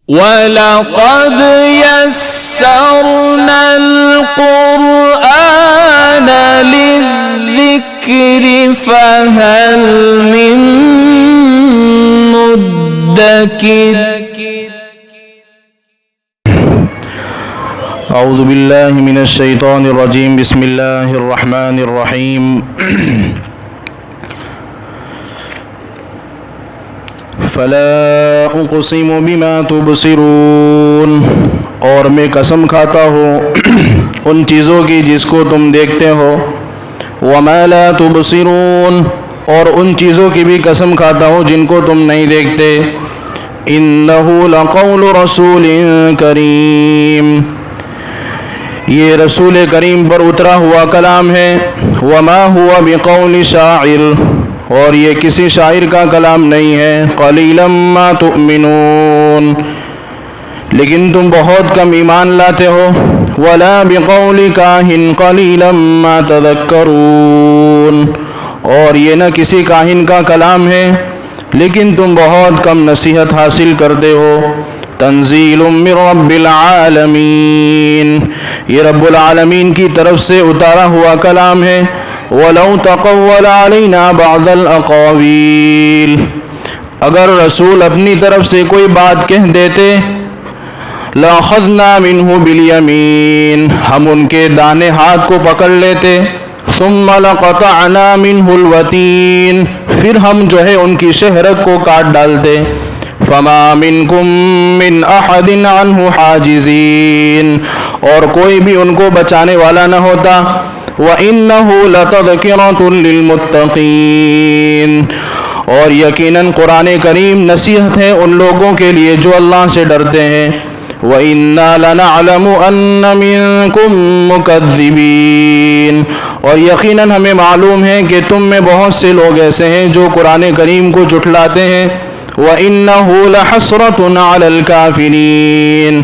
وَلَقَدْ يَسَّرْنَا الْقُرْآنَ لِلذِّكْرِ فَهَلْ مِن مُّدَّكِرٍ اعوذ باللہ من الشیطان الرجیم بسم اللہ الرحمن الرحیم فلا اقسم بما تبصرون، اور میں قسم کھاتا ہوں ان چیزوں کی جس کو تم دیکھتے ہو، وما لا تبصرون، اور ان چیزوں کی بھی قسم کھاتا ہوں جن کو تم نہیں دیکھتے۔ انہ لقول رسول کریم، یہ رسول کریم پر اترا ہوا کلام ہے۔ وما ہوا بقول شاعر، اور یہ کسی شاعر کا کلام نہیں ہے۔ قلیلا ما تؤمنون، لیکن تم بہت کم ایمان لاتے ہو۔ ولا بقول کاہن قلیلا ما تذکرون، اور یہ نہ کسی کاہن کا کلام ہے لیکن تم بہت کم نصیحت حاصل کرتے ہو۔ تنزیل من رب العالمین، یہ رب العالمین کی طرف سے اتارا ہوا کلام ہے۔ وَلَوْ تَقَوَّلَ عَلَيْنَا بَعْضَ الْأَقَاوِيلِ، اگر رسول اپنی طرف سے کوئی بات کہہ دیتے، لَأَخَذْنَا مِنْهُ بِالْيَمِينِ، ہم ان کے دانے ہاتھ کو پکڑ لیتے۔ ثُمَّ لَقَطَعْنَا مِنْهُ الْوَتِينَ، پھر ہم جو ہے ان کی شہرت کو کاٹ ڈالتے۔ فَمَا مِنْكُمْ مِنْ أَحَدٍ عَنْهُ حَاجِزِينَ، اور کوئی بھی ان کو بچانے والا نہ ہوتا۔ وَإِنَّهُ لَتَذْكِرَةٌ لِلْمُتَّقِينَ، اور یقیناً قرآن کریم نصیحت ہے ان لوگوں کے لیے جو اللہ سے ڈرتے ہیں۔ وَإِنَّا لَنَعْلَمُ أَنَّ مِنْكُمْ مُكَذِّبِينَ، اور یقیناً ہمیں معلوم ہے کہ تم میں بہت سے لوگ ایسے ہیں جو قرآن کریم کو جھٹلاتے ہیں۔ وَإِنَّهُ لَحَسْرَةٌ عَلَى الْكَافِرِينَ،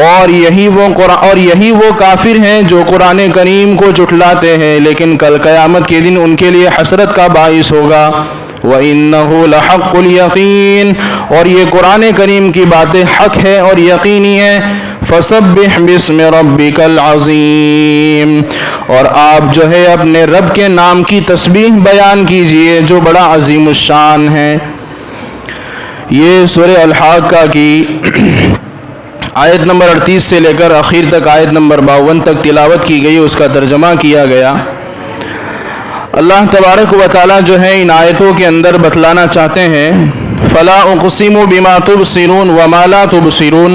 اور یہی وہ کافر ہیں جو قرآن کریم کو جھٹلاتے ہیں، لیکن کل قیامت کے دن ان کے لیے حسرت کا باعث ہوگا۔ وَإِنَّهُ لَحَقُّ الْيَقِينِ، اور یہ قرآن کریم کی باتیں حق ہے اور یقینی ہے۔ فَسَبِّحْ بِاسْمِ رَبِّكَ الْعَظِيمِ، اور آپ جو ہے اپنے رب کے نام کی تسبیح بیان کیجئے جو بڑا عظیم الشان ہے۔ یہ سورہ الحاقہ کی آیت نمبر 38 سے لے کر آخر تک آیت نمبر 52 تک تلاوت کی گئی، اس کا ترجمہ کیا گیا۔ اللہ تبارک و تعالیٰ جو ہے ان آیتوں کے اندر بتلانا چاہتے ہیں، فلا اقسم بما تبصرون وما لا تبصرون،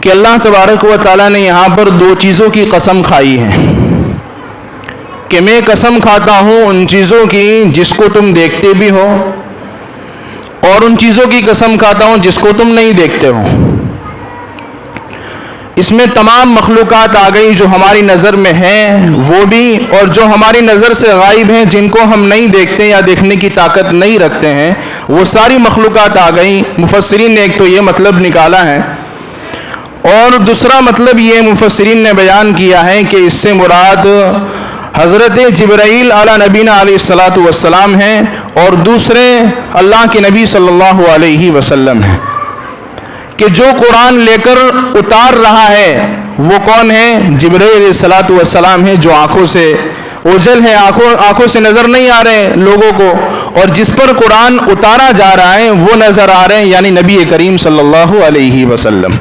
کہ اللہ تبارک و تعالیٰ نے یہاں پر دو چیزوں کی قسم کھائی ہے کہ میں قسم کھاتا ہوں ان چیزوں کی جس کو تم دیکھتے بھی ہو، اور ان چیزوں کی قسم کھاتا ہوں جس کو تم نہیں دیکھتے ہو۔ اس میں تمام مخلوقات آ گئی جو ہماری نظر میں ہیں وہ بھی، اور جو ہماری نظر سے غائب ہیں جن کو ہم نہیں دیکھتے یا دیکھنے کی طاقت نہیں رکھتے ہیں، وہ ساری مخلوقات آ گئی۔ مفسرین نے ایک تو یہ مطلب نکالا ہے، اور دوسرا مطلب یہ مفسرین نے بیان کیا ہے کہ اس سے مراد حضرت جبرائیل علی نبینا علیہ الصلاۃ والسلام ہیں، اور دوسرے اللہ کے نبی صلی اللہ علیہ وسلم ہیں، کہ جو قرآن لے کر اتار رہا ہے وہ کون ہے؟ جبرائیل علیہ الصلاۃ والسلام ہے، جو آنکھوں سے اوجھل ہے، آنکھوں سے نظر نہیں آ رہے لوگوں کو، اور جس پر قرآن اتارا جا رہا ہے وہ نظر آ رہے ہیں، یعنی نبی کریم صلی اللہ علیہ وسلم۔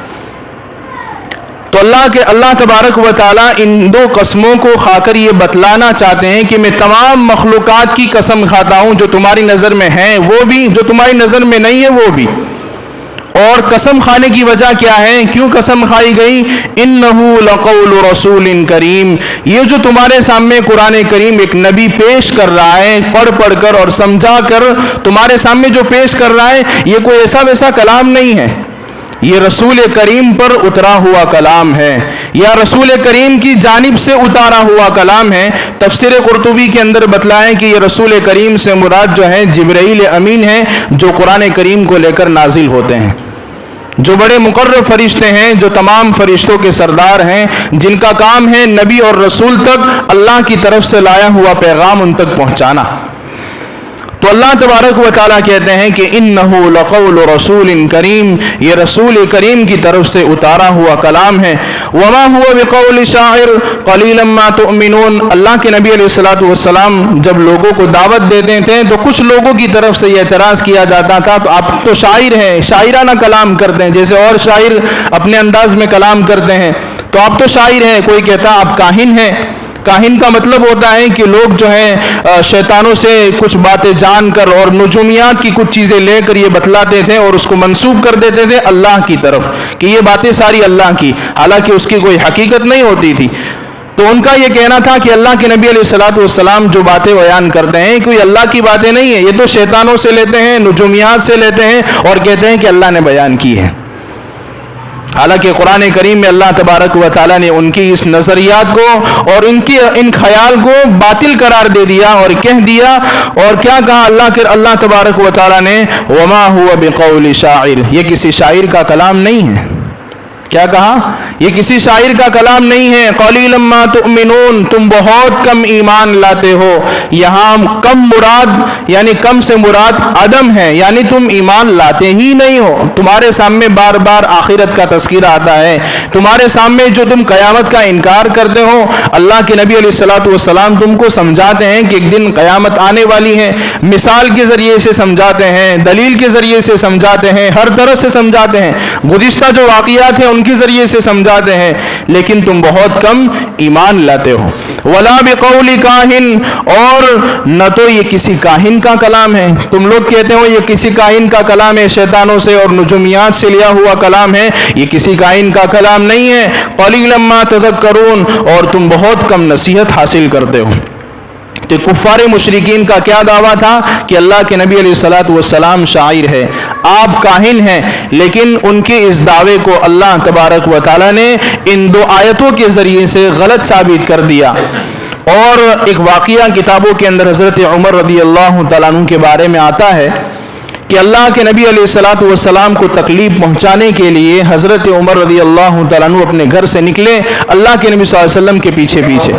تو اللہ تبارک و تعالیٰ ان دو قسموں کو کھا کر یہ بتلانا چاہتے ہیں کہ میں تمام مخلوقات کی قسم کھاتا ہوں جو تمہاری نظر میں ہیں وہ بھی، جو تمہاری نظر میں نہیں ہے وہ بھی۔ اور قسم کھانے کی وجہ کیا ہے؟ کیوں قسم کھائی گئی؟ انہ لقول رسول کریم، یہ جو تمہارے سامنے قرآن کریم ایک نبی پیش کر رہا ہے، پڑھ کر اور سمجھا کر تمہارے سامنے جو پیش کر رہا ہے، یہ کوئی ایسا ویسا کلام نہیں ہے، یہ رسول کریم پر اترا ہوا کلام ہے، یا رسول کریم کی جانب سے اتارا ہوا کلام ہے۔ تفسیر قرطبی کے اندر بتلایا کہ یہ رسول کریم سے مراد جو ہے جبرائیل امین ہے، جو قرآن کریم کو لے کر نازل ہوتے ہیں، جو بڑے مقرر فرشتے ہیں، جو تمام فرشتوں کے سردار ہیں، جن کا کام ہے نبی اور رسول تک اللہ کی طرف سے لایا ہوا پیغام ان تک پہنچانا۔ تو اللہ تبارک و تعالیٰ کہتے ہیں کہ انہ لقول رسول کریم، یہ رسول کریم کی طرف سے اتارا ہوا کلام ہے۔ وما هو بقول شاعر قلیلا ما تؤمنون، اللہ کے نبی علیہ الصلوۃ والسلام جب لوگوں کو دعوت دیتے تھے تو کچھ لوگوں کی طرف سے یہ اعتراض کیا جاتا تھا تو آپ تو شاعر ہیں، شاعرانہ کلام کرتے ہیں، جیسے اور شاعر اپنے انداز میں کلام کرتے ہیں، تو آپ تو شاعر ہیں۔ کوئی کہتا آپ کاہن ہیں۔ کاہن کا مطلب ہوتا ہے کہ لوگ جو ہیں شیطانوں سے کچھ باتیں جان کر اور نجومیات کی کچھ چیزیں لے کر یہ بتلاتے تھے اور اس کو منسوب کر دیتے تھے اللہ کی طرف کہ یہ باتیں ساری اللہ کی، حالانکہ اس کی کوئی حقیقت نہیں ہوتی تھی۔ تو ان کا یہ کہنا تھا کہ اللہ کے نبی علیہ الصلوۃ والسلام جو باتیں بیان کرتے ہیں کوئی اللہ کی باتیں نہیں ہیں، یہ تو شیطانوں سے لیتے ہیں، نجومیات سے لیتے ہیں اور کہتے ہیں کہ اللہ نے بیان کی ہے۔ حالانکہ قرآن کریم میں اللہ تبارک و تعالیٰ نے ان کی اس نظریات کو اور ان خیال کو باطل قرار دے دیا اور کہہ دیا، اور کیا کہا اللہ تبارک و تعالیٰ نے وما هو بقول شاعر، یہ کسی شاعر کا کلام نہیں ہے۔ کیا کہا؟ یہ کسی شاعر کا کلام نہیں ہے۔ قلیلا ما تؤمنون، تم بہت کم ایمان لاتے ہو۔ یہاں کم مراد یعنی کم سے مراد عدم ہے، یعنی تم ایمان لاتے ہی نہیں ہو۔ تمہارے سامنے بار بار آخرت کا تذکرہ آتا ہے، تمہارے سامنے جو تم قیامت کا انکار کرتے ہو، اللہ کے نبی علیہ الصلوۃ والسلام تم کو سمجھاتے ہیں کہ ایک دن قیامت آنے والی ہے، مثال کے ذریعے سے سمجھاتے ہیں، دلیل کے ذریعے سے سمجھاتے ہیں، ہر طرح سے سمجھاتے ہیں، گزشتہ جو واقعات ہیں ان کے ذریعے سے سمجھاتے ہیں، لیکن تم بہت کم ایمان لاتے ہو۔ ولا بقول کاہن، اور نہ تو یہ کسی کاہن کا کلام ہے۔ تم لوگ کہتے ہو یہ کسی کاہن کا کلام ہے، شیطانوں سے اور نجومیات سے لیا ہوا کلام ہے، یہ کسی کاہن کا کلام نہیں ہے۔ قلیلا ما تذکرون، اور تم بہت کم نصیحت حاصل کرتے ہو۔ تو کفار مشرکین کا کیا دعویٰ تھا کہ اللہ کے نبی علیہ الصلوۃ والسلام شاعر ہے، آپ کاہن ہیں، لیکن ان کے اس دعوے کو اللہ تبارک و تعالیٰ نے ان دو آیتوں کے ذریعے سے غلط ثابت کر دیا۔ اور ایک واقعہ کتابوں کے اندر حضرت عمر رضی اللہ تعالیٰ عنہ کے بارے میں آتا ہے کہ اللہ کے نبی علیہ الصلوۃ والسلام کو تکلیف پہنچانے کے لیے حضرت عمر رضی اللہ تعالیٰ عنہ اپنے گھر سے نکلے اللہ کے نبی صلی اللہ علیہ وسلم کے پیچھے پیچھے،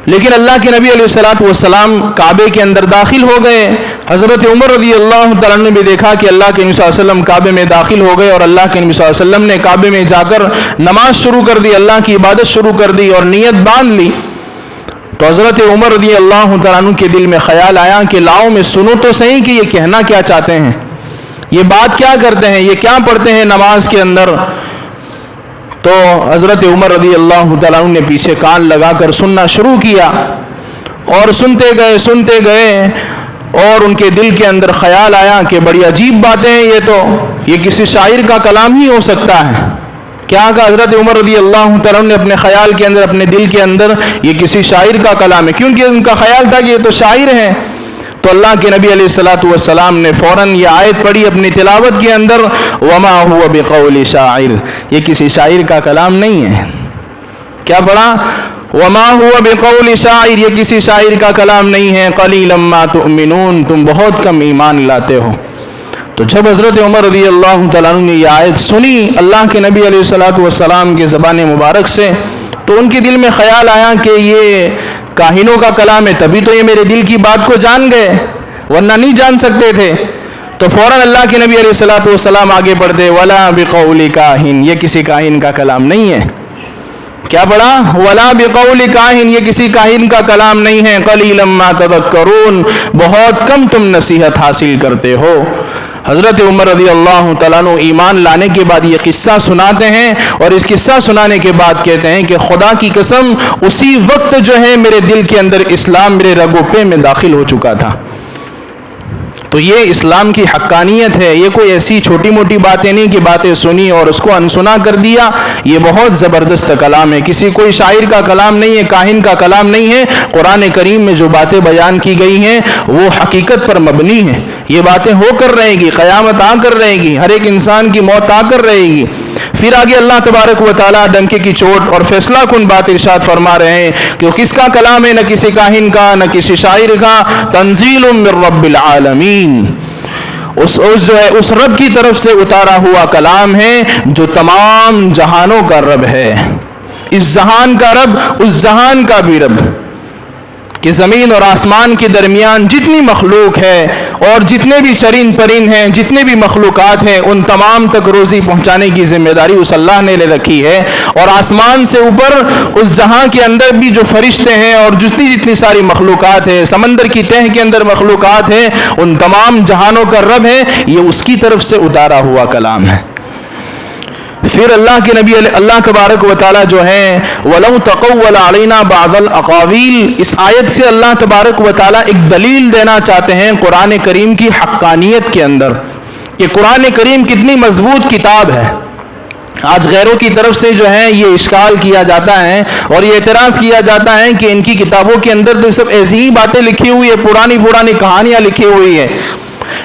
لیکن اللہ کے نبی علیہ الصلوۃ والسلام کعبے کے اندر داخل ہو گئے۔ حضرت عمر رضی اللہ تعالیٰ نے بھی دیکھا کہ اللہ کے نبی صلی اللہ علیہ وسلم کعبے میں داخل ہو گئے، اور اللہ کے نبی صلی اللہ علیہ وسلم نے کعبے میں جا کر نماز شروع کر دی، اللہ کی عبادت شروع کر دی اور نیت باندھ لی۔ تو حضرت عمر رضی اللہ تعالیٰ عنہ کے دل میں خیال آیا کہ لاؤ میں سنوں تو صحیح کہ یہ کہنا کیا چاہتے ہیں، یہ بات کیا کرتے ہیں، یہ کیا پڑھتے ہیں نماز کے اندر۔ تو حضرت عمر رضی اللہ تعالیٰ عنہ نے پیچھے کان لگا کر سننا شروع کیا، اور سنتے گئے اور ان کے دل کے اندر خیال آیا کہ بڑی عجیب باتیں ہیں، یہ کسی شاعر کا کلام ہی ہو سکتا ہے۔ کیا کہا حضرت عمر رضی اللہ تعالیٰ نے اپنے خیال کے اندر، اپنے دل کے اندر، یہ کسی شاعر کا کلام ہے، کیونکہ ان کا خیال تھا کہ یہ تو شاعر ہیں۔ تو اللہ کے نبی علیہ الصلوۃ والسلام نے فوراً یہ آیت پڑھی اپنی تلاوت کے اندر، وما هو بقول شاعر، یہ کسی شاعر کا کلام نہیں ہے۔ کیا پڑھا؟ وما هو بقول شاعر، یہ کسی شاعر کا کلام نہیں ہے۔ قلیلا ما تؤمنون، تم بہت کم ایمان لاتے ہو۔ تو جب حضرت عمر رضی اللہ تعالیٰ عنہ نے یہ آیت سنی اللہ کے نبی علیہ الصلوۃ والسلام کے زبان مبارک سے، تو ان کے دل میں خیال آیا کہ یہ کاہنوں کا کلام ہے، تبھی تو یہ میرے دل کی بات کو جان گئے، ورنہ نہیں جان سکتے تھے۔ تو فوراً اللہ کے نبی علیہ الصلوۃ والسلام آگے پڑھتے، ولا بقول کاہن، یہ کسی کاہن کا کلام نہیں ہے۔ کیا پڑھا؟ ولا بقول کاہن، یہ کسی کاہن کا کلام نہیں ہے۔ قلیلا ما تذکرون، بہت کم تم نصیحت حاصل کرتے ہو۔ حضرت عمر رضی اللہ تعالیٰ عنہ ایمان لانے کے بعد یہ قصہ سناتے ہیں، اور اس قصہ سنانے کے بعد کہتے ہیں کہ خدا کی قسم اسی وقت جو ہے میرے دل کے اندر اسلام میرے رگ و پے میں داخل ہو چکا تھا۔ تو یہ اسلام کی حقانیت ہے، یہ کوئی ایسی چھوٹی موٹی باتیں نہیں کہ باتیں سنی اور اس کو انسنا کر دیا، یہ بہت زبردست کلام ہے، کسی کوئی شاعر کا کلام نہیں ہے، کاہن کا کلام نہیں ہے۔ قرآن کریم میں جو باتیں بیان کی گئی ہیں وہ حقیقت پر مبنی ہیں، یہ باتیں ہو کر رہے گی، قیامت آ کر رہے گی، ہر ایک انسان کی موت آ کر رہے گی۔ پھر آگے اللہ تبارک و تعالیٰ ڈنکے کی چوٹ اور فیصلہ کن بات ارشاد فرما رہے ہیں کہ وہ کس کا کلام ہے، نہ کسی کاہن کا، نہ کسی شاعر کا، تنزیل من رب العالمین، اس رب کی طرف سے اتارا ہوا کلام ہے جو تمام جہانوں کا رب ہے، اس جہان کا رب، اس جہان کا بھی رب۔ کہ زمین اور آسمان کے درمیان جتنی مخلوق ہے اور جتنے بھی چرند پرند ہیں، جتنے بھی مخلوقات ہیں، ان تمام تک روزی پہنچانے کی ذمہ داری اس اللہ نے لے رکھی ہے۔ اور آسمان سے اوپر اس جہاں کے اندر بھی جو فرشتے ہیں اور جتنی ساری مخلوقات ہیں، سمندر کی تہ کے اندر مخلوقات ہیں، ان تمام جہانوں کا رب ہے، یہ اس کی طرف سے اتارا ہوا کلام ہے۔ پھر اللہ کے نبی اللہ تبارک و تعالیٰ جو ہیں وَلَوْ تَقَوَّلَ عَلَيْنَا بَعْضَ الْأَقَاوِيلِ، اس آیت سے اللہ تبارک و تعالیٰ ایک دلیل دینا چاہتے ہیں قرآن کریم کی حقانیت کے اندر، کہ قرآن کریم کتنی مضبوط کتاب ہے۔ آج غیروں کی طرف سے جو ہے یہ اشکال کیا جاتا ہے اور یہ اعتراض کیا جاتا ہے کہ ان کی کتابوں کے اندر تو سب ایسی ہی باتیں لکھی ہوئی ہے، پرانی کہانیاں لکھی ہوئی ہیں۔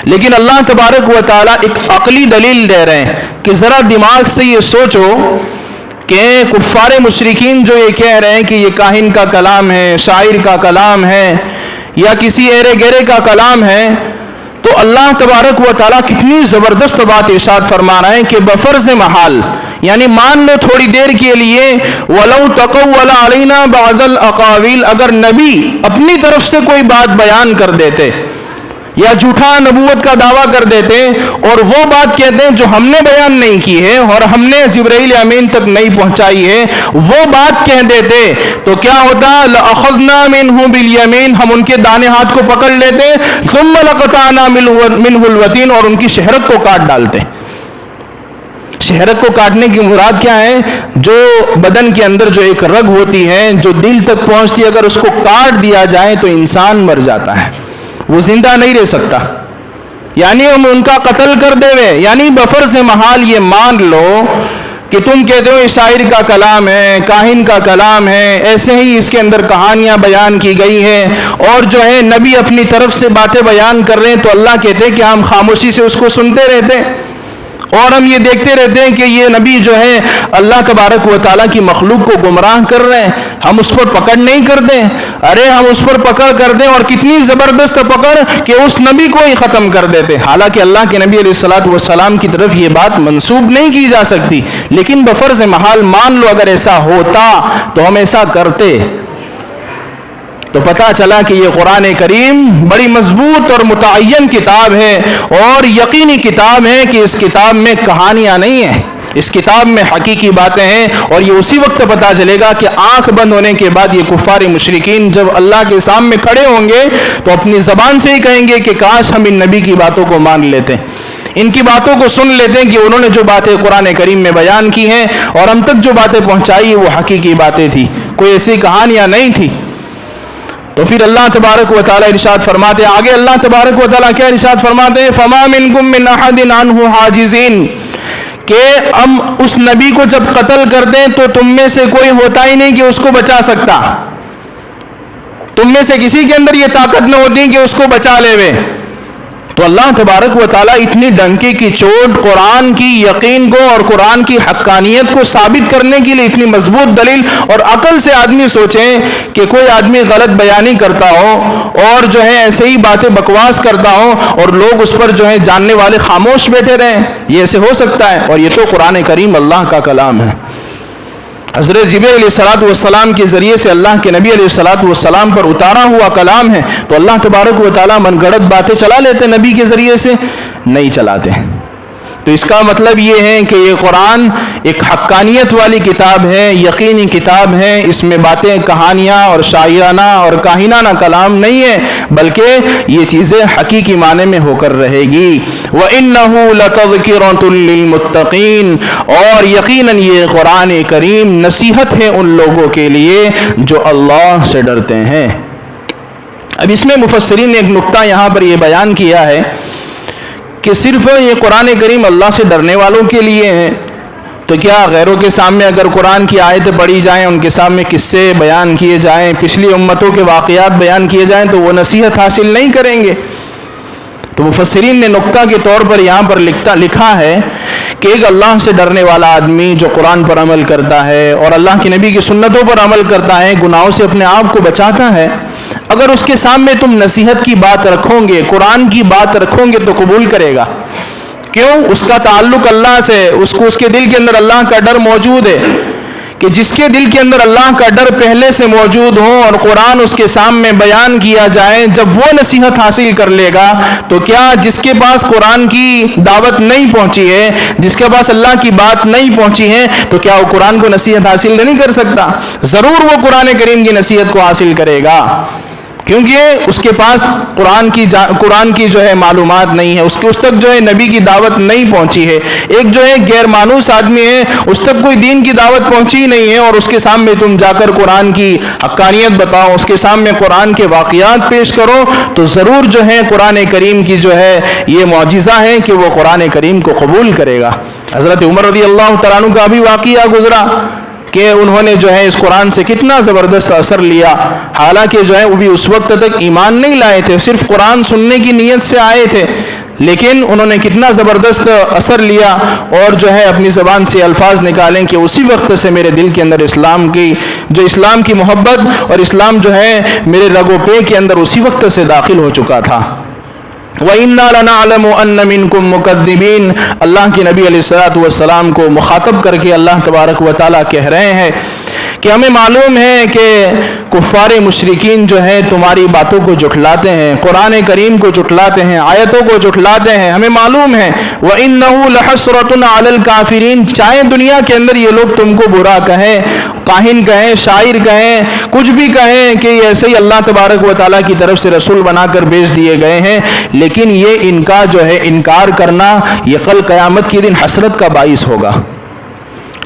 لیکن اللہ تبارک و تعالیٰ ایک عقلی دلیل دے رہے ہیں کہ ذرا دماغ سے یہ سوچو کہ کفار مشرکین جو یہ کہہ رہے ہیں کہ یہ کاہن کا کلام ہے، شاعر کا کلام ہے یا کسی ایرے گیرے کا کلام ہے، تو اللہ تبارک و تعالیٰ کتنی زبردست بات ارشاد فرما رہے ہیں کہ بفرض محال، یعنی مان لو تھوڑی دیر کے لیے وَلَوْ تَقَوَّلَ عَلَيْنَا بَعْضَ الْأَقَاوِيلِ، اگر نبی اپنی طرف سے کوئی بات بیان کر دیتے یا جھوٹا نبوت کا دعویٰ کر دیتے اور وہ بات کہتے ہیں جو ہم نے بیان نہیں کی ہے اور ہم نے جبرائیل امین تک نہیں پہنچائی ہے، وہ بات کہہ دیتے تو کیا ہوتا؟ لَأَخَذْنَا مِنْهُ بِالْيَمِينِ، ہم ان کے دانے ہاتھ کو پکڑ لیتے، ثُمَّ لَقَطَعْنَا مِنْهُ الْوَتِينَ، اور ان کی شہرت کو کاٹ ڈالتے۔ شہرت کو کاٹنے کی مراد کیا ہے؟ جو بدن کے اندر جو ایک رگ ہوتی ہے جو دل تک پہنچتی ہے، اگر اس کو کاٹ دیا جائے تو انسان مر جاتا ہے، وہ زندہ نہیں رہ سکتا، یعنی ہم ان کا قتل کر دے وے۔ یعنی بفرض محال یہ مان لو کہ تم کہتے ہو یہ شاعر کا کلام ہے، کاہن کا کلام ہے، ایسے ہی اس کے اندر کہانیاں بیان کی گئی ہیں اور جو ہے نبی اپنی طرف سے باتیں بیان کر رہے ہیں، تو اللہ کہتے ہیں کہ ہم خاموشی سے اس کو سنتے رہتے ہیں اور ہم یہ دیکھتے رہتے ہیں کہ یہ نبی جو ہے اللہ تبارک و تعالیٰ کی مخلوق کو گمراہ کر رہے ہیں، ہم اس پر پکڑ نہیں کرتے۔ ارے ہم اس پر پکڑ کر دیں، اور کتنی زبردست پکڑ کہ اس نبی کو ہی ختم کر دیتے، حالانکہ اللہ کے نبی علیہ الصلوۃ والسلام کی طرف یہ بات منسوب نہیں کی جا سکتی، لیکن بفرض محال مان لو اگر ایسا ہوتا تو ہم ایسا کرتے۔ تو پتہ چلا کہ یہ قرآن کریم بڑی مضبوط اور متعین کتاب ہے اور یقینی کتاب ہے کہ اس کتاب میں کہانیاں نہیں ہیں، اس کتاب میں حقیقی باتیں ہیں۔ اور یہ اسی وقت پتہ چلے گا کہ آنکھ بند ہونے کے بعد یہ کفار مشرکین جب اللہ کے سامنے کھڑے ہوں گے تو اپنی زبان سے ہی کہیں گے کہ کاش ہم ان نبی کی باتوں کو مان لیتے، ان کی باتوں کو سن لیتے ہیں کہ انہوں نے جو باتیں قرآن کریم میں بیان کی ہیں اور ہم تک جو باتیں پہنچائی وہ حقیقی باتیں تھی، کوئی ایسی کہانیاں نہیں تھی۔ تو پھر اللہ تبارک و تعالیٰ ارشاد فرماتے ہیں، آگے اللہ تبارک و تعالیٰ کیا ارشاد فرماتے ہیں؟ فَمَا مِنْكُم مِّنْ أَحَدٍ عَنْهُ حَاجِزِينَ، کہ ہم اس نبی کو جب قتل کر دیں تو تم میں سے کوئی ہوتا ہی نہیں کہ اس کو بچا سکتا، تم میں سے کسی کے اندر یہ طاقت نہ ہوتی کہ اس کو بچا لے وے۔ تو اللہ تبارک و تعالیٰ اتنی ڈنکے کی چوٹ قرآن کی یقین کو اور قرآن کی حقانیت کو ثابت کرنے کے لیے اتنی مضبوط دلیل، اور عقل سے آدمی سوچیں کہ کوئی آدمی غلط بیانی کرتا ہو اور جو ہے ایسے ہی باتیں بکواس کرتا ہو اور لوگ اس پر جو ہے جاننے والے خاموش بیٹھے رہیں، یہ ایسے ہو سکتا ہے؟ اور یہ تو قرآن کریم اللہ کا کلام ہے، حضرت جبرائیل علیہ الصلوۃ والسلام کے ذریعے سے اللہ کے نبی علیہ الصلوۃ والسلام پر اتارا ہوا کلام ہے، تو اللہ تبارک و تعالیٰ من گھڑت باتیں چلا لیتے نبی کے ذریعے سے؟ نہیں چلاتے۔ تو اس کا مطلب یہ ہے کہ یہ قرآن ایک حقانیت والی کتاب ہے، یقینی کتاب ہے، اس میں باتیں کہانیاں اور شاعرانہ اور کاہنانہ کلام نہیں ہے، بلکہ یہ چیزیں حقیقی معنی میں ہو کر رہے گی۔ وَإِنَّهُ لَتَذْكِرَةٌ لِّلْمُتَّقِينَ، اور یقیناً یہ قرآن کریم نصیحت ہے ان لوگوں کے لیے جو اللہ سے ڈرتے ہیں۔ اب اس میں مفسرین نے ایک نقطہ یہاں پر یہ بیان کیا ہے کہ صرف یہ قرآن کریم اللہ سے ڈرنے والوں کے لیے ہے، تو کیا غیروں کے سامنے اگر قرآن کی آیتیں پڑھی جائیں، ان کے سامنے قصے بیان کیے جائیں، پچھلی امتوں کے واقعات بیان کیے جائیں تو وہ نصیحت حاصل نہیں کریں گے؟ تو مفسرین نے نقطہ کے طور پر یہاں پر لکھا ہے کہ ایک اللہ سے ڈرنے والا آدمی جو قرآن پر عمل کرتا ہے اور اللہ کے نبی کی سنتوں پر عمل کرتا ہے، گناہوں سے اپنے آپ کو بچاتا ہے، اگر اس کے سامنے تم نصیحت کی بات رکھو گے، قرآن کی بات رکھو گے تو قبول کرے گا۔ کیوں؟ اس کا تعلق اللہ سے، اس کے دل کے اندر اللہ کا ڈر موجود ہے کہ جس کے دل کے اندر اللہ کا ڈر پہلے سے موجود ہو اور قرآن اس کے سامنے بیان کیا جائے، جب وہ نصیحت حاصل کر لے گا تو کیا جس کے پاس قرآن کی دعوت نہیں پہنچی ہے، جس کے پاس اللہ کی بات نہیں پہنچی ہے، تو کیا وہ قرآن کو نصیحت حاصل نہیں کر سکتا؟ ضرور وہ قرآن کریم کی نصیحت کو حاصل کرے گا، کیونکہ اس کے پاس قرآن کی جو ہے معلومات نہیں ہے، اس تک جو ہے نبی کی دعوت نہیں پہنچی ہے۔ ایک جو ہے غیر مانوس آدمی ہے، اس تک کوئی دین کی دعوت پہنچی ہی نہیں ہے، اور اس کے سامنے تم جا کر قرآن کی حقانیت بتاؤ، اس کے سامنے قرآن کے واقعات پیش کرو، تو ضرور جو ہے قرآن کریم کی جو ہے یہ معجزہ ہے کہ وہ قرآن کریم کو قبول کرے گا۔ حضرت عمر رضی اللہ تعالیٰ عنہ کا بھی واقعہ گزرا کہ انہوں نے جو ہے اس قرآن سے کتنا زبردست اثر لیا، حالانکہ جو ہے وہ بھی اس وقت تک ایمان نہیں لائے تھے، صرف قرآن سننے کی نیت سے آئے تھے، لیکن انہوں نے کتنا زبردست اثر لیا اور جو ہے اپنی زبان سے الفاظ نکالیں کہ اسی وقت سے میرے دل کے اندر اسلام کی محبت اور اسلام جو ہے میرے رگ و پے کے اندر اسی وقت سے داخل ہو چکا تھا۔ وَإِنَّا لَنَعْلَمُ أَنَّ مِنْكُمْ مُكَذِّبِينَ، اللہ کے نبی علیہ الصلوۃ والسلام کو مخاطب کر کے اللہ تبارک و تعالیٰ کہہ رہے ہیں کہ ہمیں معلوم ہے کہ کفار مشرکین جو ہیں تمہاری باتوں کو جھٹلاتے ہیں، قرآن کریم کو جھٹلاتے ہیں، آیتوں کو جھٹلاتے ہیں، ہمیں معلوم ہے۔ وَإِنَّهُ لَحَسْرَةٌ عَلَى الْكَافِرِينَ، چاہے دنیا کے اندر یہ لوگ تم کو برا کہیں، کاہن کہیں، شاعر کہیں، کچھ بھی کہیں کہ یہ ایسے ہی اللہ تبارک و تعالیٰ کی طرف سے رسول بنا کر بھیج دیے گئے ہیں، لیکن یہ ان کا جو ہے انکار کرنا یہ کل قیامت کے دن حسرت کا باعث ہوگا۔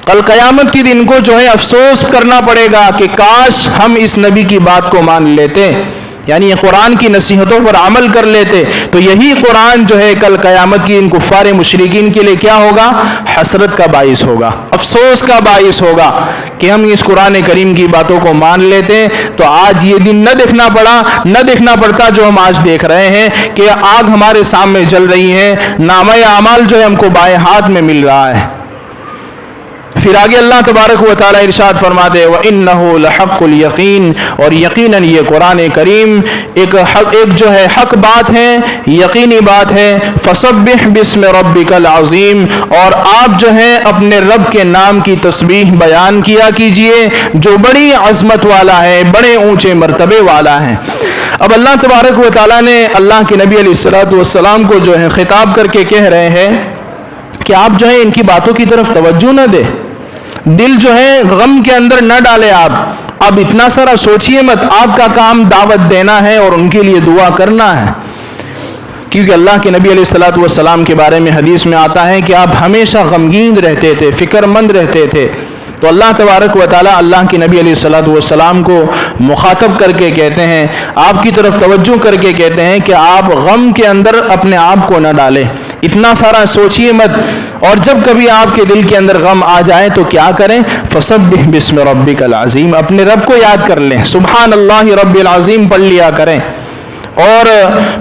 کل قیامت کے دن کو جو ہے افسوس کرنا پڑے گا کہ کاش ہم اس نبی کی بات کو مان لیتے، یعنی قرآن کی نصیحتوں پر عمل کر لیتے، تو یہی قرآن جو ہے کل قیامت کی ان کفار مشرکین کے لیے کیا ہوگا؟ حسرت کا باعث ہوگا، افسوس کا باعث ہوگا کہ ہم اس قرآن کریم کی باتوں کو مان لیتے تو آج یہ دن نہ دیکھنا پڑتا جو ہم آج دیکھ رہے ہیں کہ آگ ہمارے سامنے جل رہی ہے، نامہ اعمال جو ہے ہم کو بائیں ہاتھ میں مل رہا ہے۔ پھر آگے اللہ تبارک و تعالیٰ ارشاد فرماتے وَإِنَّهُ لَحَقُّ الْيَقِينِ، اور یقیناً یہ قرآن کریم ایک جو ہے حق بات ہے، یقینی بات ہے۔ فَسَبِّحْ بِاسْمِ رَبِّكَ الْعَظِيمِ، اور آپ جو ہے اپنے رب کے نام کی تسبیح بیان کیا کیجئے جو بڑی عظمت والا ہے، بڑے اونچے مرتبے والا ہے۔ اب اللہ تبارک و تعالیٰ نے اللہ کے نبی علیہ الصلوۃ والسلام کو جو ہے خطاب کر کے کہہ رہے ہیں کہ آپ جو ہے ان کی باتوں کی طرف توجہ نہ دیں، دل جو ہے غم کے اندر نہ ڈالے، آپ اتنا سارا سوچیے مت، آپ کا کام دعوت دینا ہے اور ان کے لیے دعا کرنا ہے، کیونکہ اللہ کے نبی علیہ الصلوۃ والسلام کے بارے میں حدیث میں آتا ہے کہ آپ ہمیشہ غمگین رہتے تھے، فکر مند رہتے تھے۔ تو اللہ تبارک و تعالیٰ اللہ کے نبی علیہ الصلوۃ والسلام کو مخاطب کر کے کہتے ہیں، آپ کی طرف توجہ کر کے کہتے ہیں کہ آپ غم کے اندر اپنے آپ کو نہ ڈالیں، اتنا سارا سوچیے مت، اور جب کبھی آپ کے دل کے اندر غم آ جائے تو کیا کریں؟ فَسَبِّحْ بِاسْمِ رَبِّكَ الْعَظِيمِ، اپنے رب کو یاد کر لیں، سبحان اللہ رب العظیم پڑھ لیا کریں۔ اور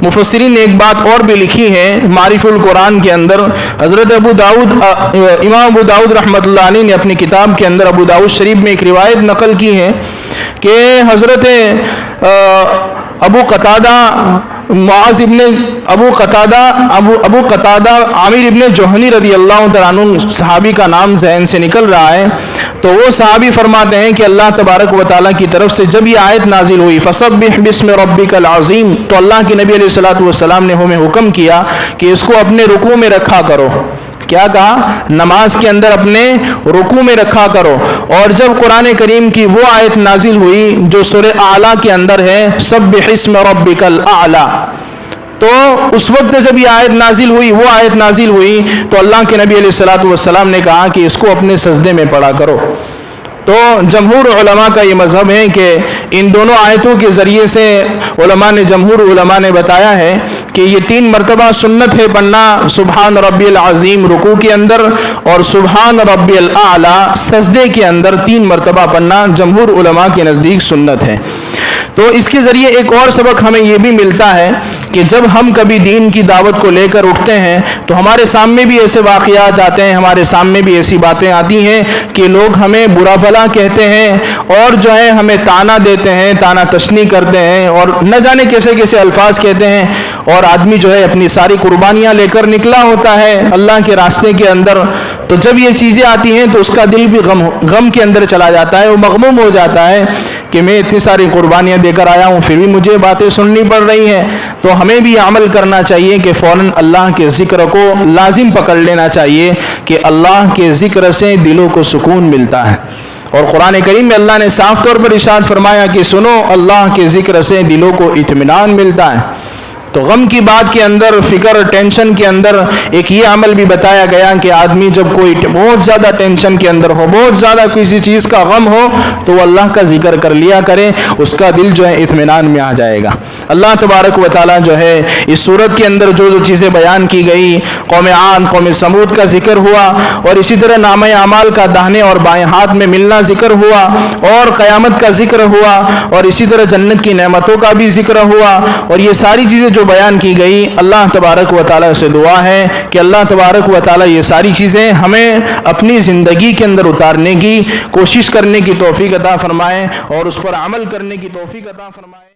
مفسرین نے ایک بات اور بھی لکھی ہے معرف القرآن کے اندر، حضرت امام ابو داؤد رحمۃ اللہ علیہ نے اپنی کتاب کے اندر ابو داؤد شریف میں ایک روایت نقل کی ہے کہ حضرت ابو قتادہ عامر ابن جوہنی رضی اللہ تعالیٰ عنہ صحابی کا نام ذہن سے نکل رہا ہے، تو وہ صحابی فرماتے ہیں کہ اللہ تبارک و تعالیٰ کی طرف سے جب یہ آیت نازل ہوئی فَسَبِّحْ بِاسْمِ رَبِّكَ الْعَظِيمِ، تو اللہ کے نبی علیہ الصلوۃ والسلام نے ہمیں حکم کیا کہ اس کو اپنے رکوع میں رکھا کرو۔ کیا کہا؟ نماز کے اندر اپنے رکوع میں رکھا کرو۔ اور جب قرآن کریم کی وہ آیت نازل ہوئی جو سورہ اعلیٰ کے اندر ہے سبح اسم ربک الاعلیٰ، تو اس وقت جب یہ آیت نازل ہوئی، وہ آیت نازل ہوئی، تو اللہ کے نبی علیہ الصلوۃ والسلام نے کہا کہ اس کو اپنے سجدے میں پڑھا کرو۔ تو جمہور علماء کا یہ مذہب ہے کہ ان دونوں آیتوں کے ذریعے سے جمہور علماء نے بتایا ہے کہ یہ 3 مرتبہ سنت ہے پڑھنا، سبحان ربی العظیم رکوع کے اندر اور سبحان ربی الاعلیٰ سجدے کے اندر 3 مرتبہ پڑھنا جمہور علماء کے نزدیک سنت ہے۔ تو اس کے ذریعے ایک اور سبق ہمیں یہ بھی ملتا ہے کہ جب ہم کبھی دین کی دعوت کو لے کر اٹھتے ہیں تو ہمارے سامنے بھی ایسے واقعات آتے ہیں، ہمارے سامنے بھی ایسی باتیں آتی ہیں کہ لوگ ہمیں برا بھلا کہتے ہیں اور جو ہے ہمیں تانا دیتے ہیں، تانا تشنی کرتے ہیں اور نہ جانے کیسے کیسے الفاظ کہتے ہیں، اور آدمی جو ہے اپنی ساری قربانیاں لے کر نکلا ہوتا ہے اللہ کے راستے کے اندر، تو جب یہ چیزیں آتی ہیں تو اس کا دل بھی غم کے اندر چلا جاتا ہے، وہ مغموم ہو جاتا ہے کہ میں اتنی ساری قربانیاں دے کر آیا ہوں، پھر بھی مجھے باتیں سننی پڑ رہی ہیں۔ تو ہمیں بھی عمل کرنا چاہیے کہ فوراً اللہ کے ذکر کو لازم پکڑ لینا چاہیے کہ اللہ کے ذکر سے دلوں کو سکون ملتا ہے۔ اور قرآن کریم میں اللہ نے صاف طور پر ارشاد فرمایا کہ سنو، اللہ کے ذکر سے دلوں کو اطمینان ملتا ہے۔ تو غم کی بات کے اندر، فکر ٹینشن کے اندر ایک یہ عمل بھی بتایا گیا کہ آدمی جب کوئی بہت زیادہ ٹینشن کے اندر ہو، بہت زیادہ کسی چیز کا غم ہو، تو وہ اللہ کا ذکر کر لیا کرے، اس کا دل جو ہے اطمینان میں آ جائے گا۔ اللہ تبارک و تعالیٰ جو ہے اس صورت کے اندر جو چیزیں بیان کی گئی، قوم عاد، قوم سمود کا ذکر ہوا، اور اسی طرح نامہ اعمال کا داہنے اور بائیں ہاتھ میں ملنا ذکر ہوا، اور قیامت کا ذکر ہوا، اور اسی طرح جنت کی نعمتوں کا بھی ذکر ہوا، اور یہ ساری چیزیں جو بیان کی گئی، اللہ تبارک و تعالیٰ سے دعا ہے کہ اللہ تبارک و تعالیٰ یہ ساری چیزیں ہمیں اپنی زندگی کے اندر اتارنے کی کوشش کرنے کی توفیق عطا فرمائے اور اس پر عمل کرنے کی توفیق عطا فرمائے۔